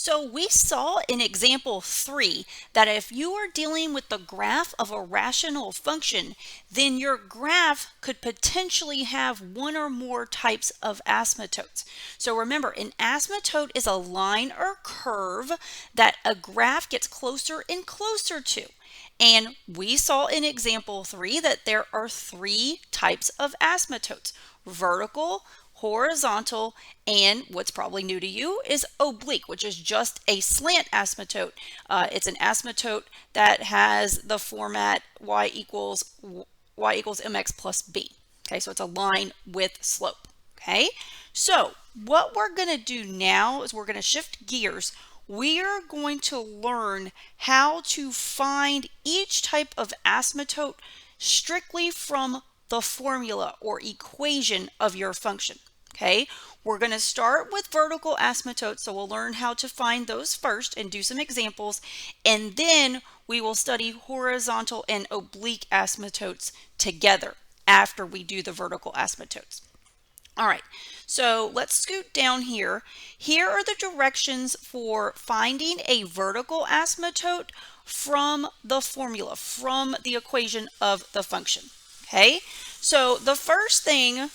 So we saw in example 3 that if you are dealing with the graph of a rational function, then your graph could potentially have one or more types of asymptotes. So remember, an asymptote is a line or curve that a graph gets closer and closer to. And we saw in example 3 that there are 3 types of asymptotes: vertical, horizontal, and what's probably new to you is oblique, which is just a slant asymptote. It's an asymptote that has the format y equals mx plus b. Okay, so it's a line with slope. Okay, so what we're going to do now is we're going to shift gears. We are going to learn how to find each type of asymptote strictly from the formula or equation of your function. Okay, we're going to start with vertical asymptotes, so we'll learn how to find those first and do some examples, and then we will study horizontal and oblique asymptotes together after we do the vertical asymptotes. All right, so let's scoot down here. Here are the directions for finding a vertical asymptote from the formula, from the equation of the function. Okay, so the first thing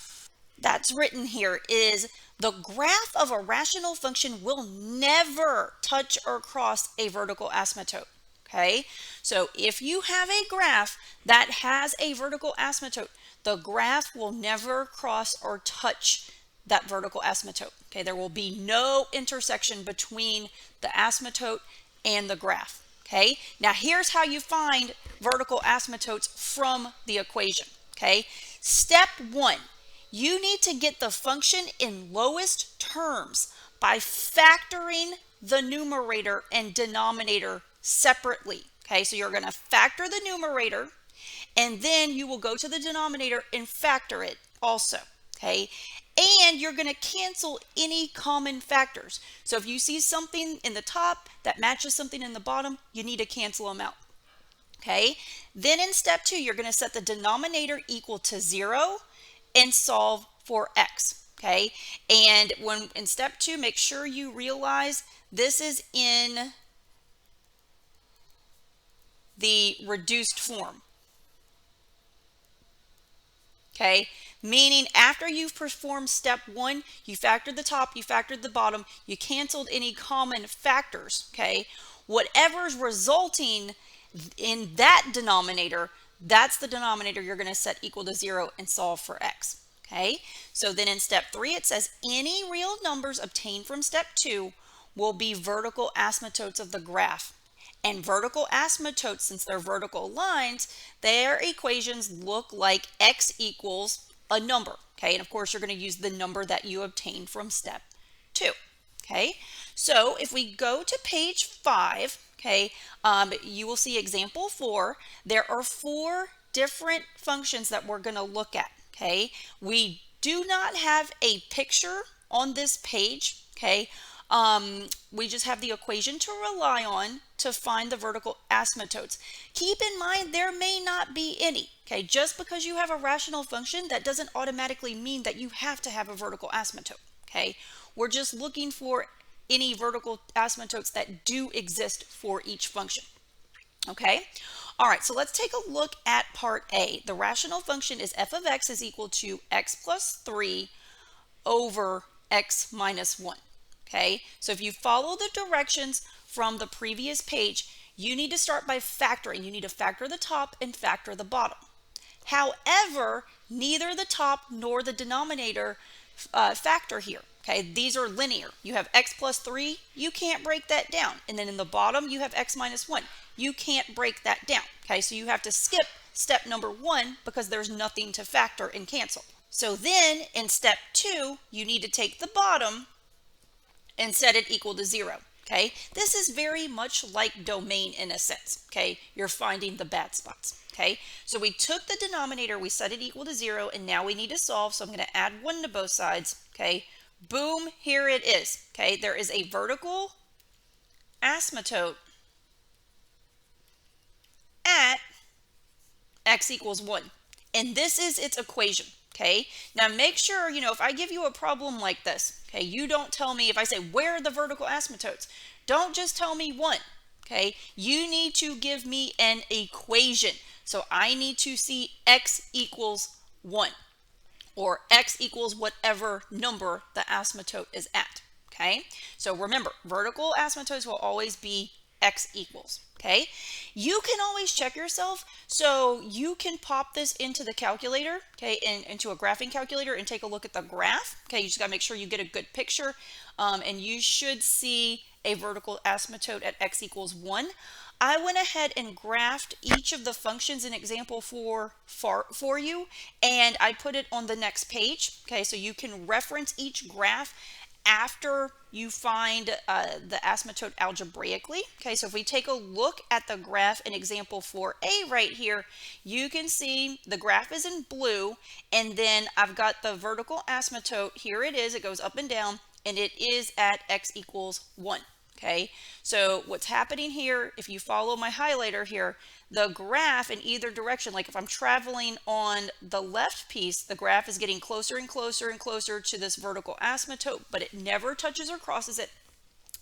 that's written here is the graph of a rational function will never touch or cross a vertical asymptote. Okay, so if you have a graph that has a vertical asymptote, the graph will never cross or touch that vertical asymptote. Okay, there will be no intersection between the asymptote and the graph. Okay, now here's how you find vertical asymptotes from the equation. Okay, step 1. You need to get the function in lowest terms by factoring the numerator and denominator separately. Okay, so you're going to factor the numerator, and then you will go to the denominator and factor it also. Okay, and you're going to cancel any common factors. So if you see something in the top that matches something in the bottom, you need to cancel them out. Okay, then in step 2, you're going to set the denominator equal to 0 and solve for x. Okay, and when in step 2, make sure you realize this is in the reduced form. Okay, meaning after you've performed step 1, you factored the top, you factored the bottom, you canceled any common factors. Okay, whatever's resulting in that denominator, that's the denominator you're going to set equal to 0 and solve for x. Okay, so then in step 3, it says any real numbers obtained from step 2 will be vertical asymptotes of the graph. And vertical asymptotes, since they're vertical lines, their equations look like x equals a number. Okay, and of course you're going to use the number that you obtained from step 2. Okay, so if we go to page 5, okay, you will see example 4. There are 4 different functions that we're going to look at. Okay, we do not have a picture on this page. Okay, we just have the equation to rely on to find the vertical asymptotes. Keep in mind there may not be any. Okay, just because you have a rational function, that doesn't automatically mean that you have to have a vertical asymptote. Okay, we're just looking for any vertical asymptotes that do exist for each function. Okay, all right, so let's take a look at part A. The rational function is f of x is equal to x plus 3 over x minus 1. Okay, so if you follow the directions from the previous page, you need to start by factoring. You need to factor the top and factor the bottom. However, neither the top nor the denominator factor here. Okay, these are linear. You have x plus 3, you can't break that down. And then in the bottom, you have x minus 1. You can't break that down. Okay, so you have to skip step number 1 because there's nothing to factor and cancel. So then in step 2, you need to take the bottom and set it equal to 0. Okay, this is very much like domain in a sense. Okay, you're finding the bad spots. Okay, so we took the denominator, we set it equal to 0, and now we need to solve. So I'm going to add 1 to both sides. Okay, boom, here it is. Okay, there is a vertical asymptote at x equals 1, and this is its equation. Okay, now make sure, if I give you a problem like this, Okay, you don't tell me, if I say, where are the vertical asymptotes? Don't just tell me one. Okay, you need to give me an equation. So I need to see x equals 1, or x equals whatever number the asymptote is at. Okay, so remember, vertical asymptotes will always be x equals. Okay, you can always check yourself, so you can pop this into the calculator, okay, and into a graphing calculator and take a look at the graph. Okay, you just got to make sure you get a good picture, and you should see a vertical asymptote at x equals 1. I went ahead and graphed each of the functions in example for you, and I put it on the next page. Okay, so you can reference each graph after you find the asymptote algebraically. Okay, so if we take a look at the graph in example 4a right here, you can see the graph is in blue, and then I've got the vertical asymptote. Here it is, it goes up and down, and it is at x equals 1. Okay, so what's happening here, if you follow my highlighter here, the graph in either direction, like if I'm traveling on the left piece, the graph is getting closer and closer and closer to this vertical asymptote, but it never touches or crosses it.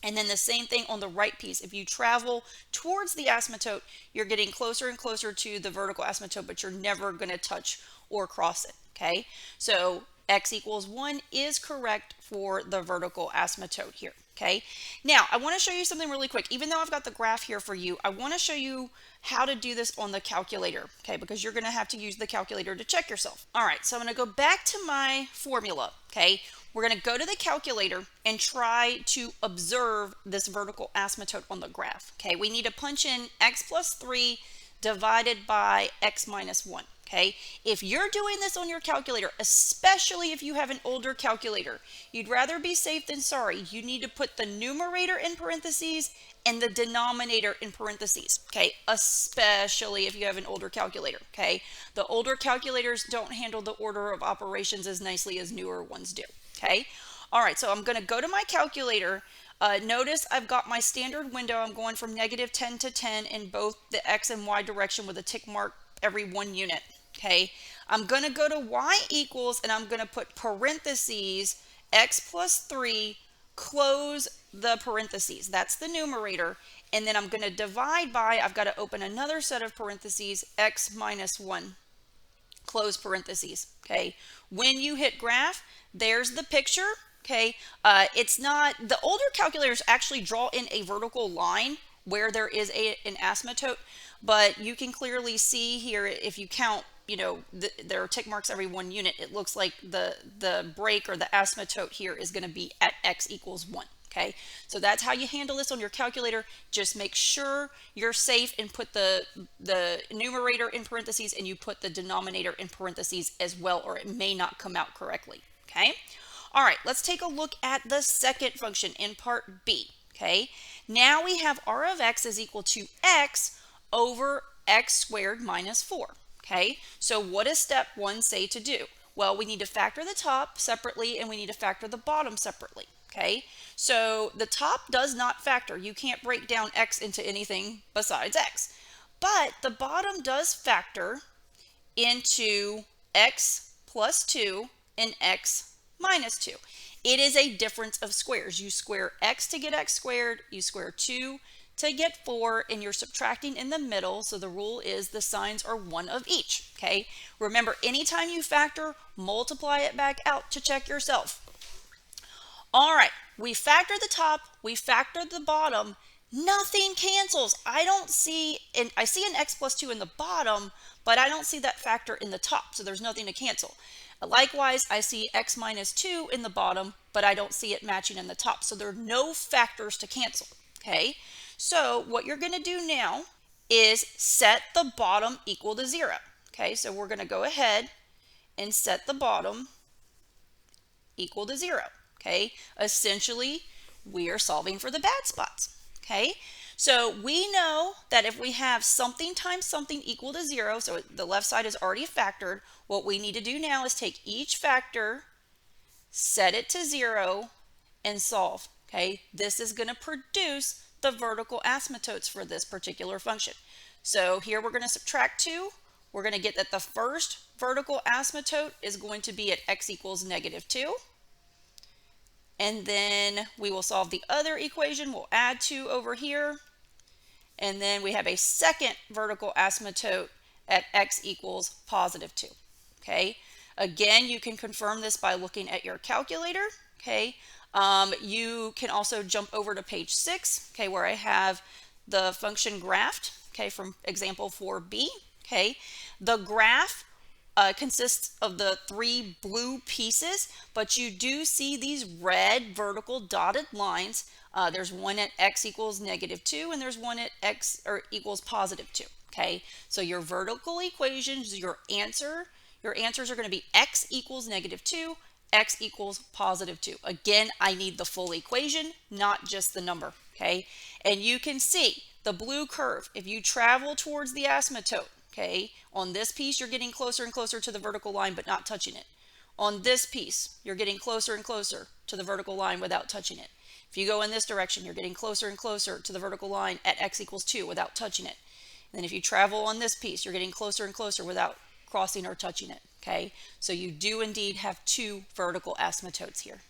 And then the same thing on the right piece. If you travel towards the asymptote, you're getting closer and closer to the vertical asymptote, but you're never going to touch or cross it. Okay, so x equals 1 is correct for the vertical asymptote here. Okay, now I want to show you something really quick. Even though I've got the graph here for you, I want to show you how to do this on the calculator, okay, because you're going to have to use the calculator to check yourself. All right, so I'm going to go back to my formula. Okay, we're going to go to the calculator and try to observe this vertical asymptote on the graph. Okay, we need to punch in x plus 3 divided by x minus 1. Okay, if you're doing this on your calculator, especially if you have an older calculator, you'd rather be safe than sorry. You need to put the numerator in parentheses and the denominator in parentheses. Okay, especially if you have an older calculator. Okay, the older calculators don't handle the order of operations as nicely as newer ones do. Okay, all right, so I'm going to go to my calculator. Notice I've got my standard window. I'm going from -10 to 10 in both the x and y direction with a tick mark every 1 unit. Okay, I'm going to go to y equals, and I'm going to put parentheses x plus 3, close the parentheses. That's the numerator. And then I'm going to divide by, I've got to open another set of parentheses, x minus 1, close parentheses. Okay, when you hit graph, there's the picture. Okay, it's not, the older calculators actually draw in a vertical line where there is an asymptote, but you can clearly see here, if you count, you know, there are tick marks every 1 unit, it looks like the break or the asymptote here is going to be at x equals 1. Okay, so that's how you handle this on your calculator. Just make sure you're safe and put the numerator in parentheses, and you put the denominator in parentheses as well, or it may not come out correctly. Okay, all right, let's take a look at the second function in part B. Okay, now we have r of x is equal to x over x squared minus 4. Okay, so what does step 1 say to do? Well, we need to factor the top separately, and we need to factor the bottom separately. Okay, so the top does not factor. You can't break down x into anything besides x. But the bottom does factor into x plus 2 and x minus 2. It is a difference of squares. You square x to get x squared, you square 2 to get 4, and you're subtracting in the middle, so the rule is the signs are one of each. Okay, remember, anytime you factor, multiply it back out to check yourself. All right, we factor the top, we factor the bottom, nothing cancels. I don't see, and I see an x plus 2 in the bottom, but I don't see that factor in the top, so there's nothing to cancel. Likewise, I see x minus 2 in the bottom, but I don't see it matching in the top, so there are no factors to cancel. Okay, so what you're going to do now is set the bottom equal to 0. Okay, so we're going to go ahead and set the bottom equal to 0. Okay, essentially we are solving for the bad spots. Okay, so we know that if we have something times something equal to 0, so the left side is already factored, what we need to do now is take each factor, set it to 0, and solve. Okay, this is going to produce the vertical asymptotes for this particular function. So here we're going to subtract 2. We're going to get that the first vertical asymptote is going to be at x equals -2. And then we will solve the other equation. We'll add 2 over here. And then we have a second vertical asymptote at x equals positive 2. Okay. Again, you can confirm this by looking at your calculator. Okay. You can also jump over to page 6, okay, where I have the function graphed, okay, from example 4b. Okay. The graph consists of the 3 blue pieces, but you do see these red vertical dotted lines. There's one at x equals -2, and there's one at x or equals positive 2. Okay, so your vertical equations, your answers are going to be x equals -2, x equals positive 2. Again, I need the full equation, not just the number. Okay, and you can see the blue curve. If you travel towards the asymptote, okay, on this piece, you're getting closer and closer to the vertical line, but not touching it. On this piece, you're getting closer and closer to the vertical line without touching it. If you go in this direction, you're getting closer and closer to the vertical line at x equals 2 without touching it. And then if you travel on this piece, you're getting closer and closer without crossing or touching it. Okay, so you do indeed have 2 vertical asymptotes here.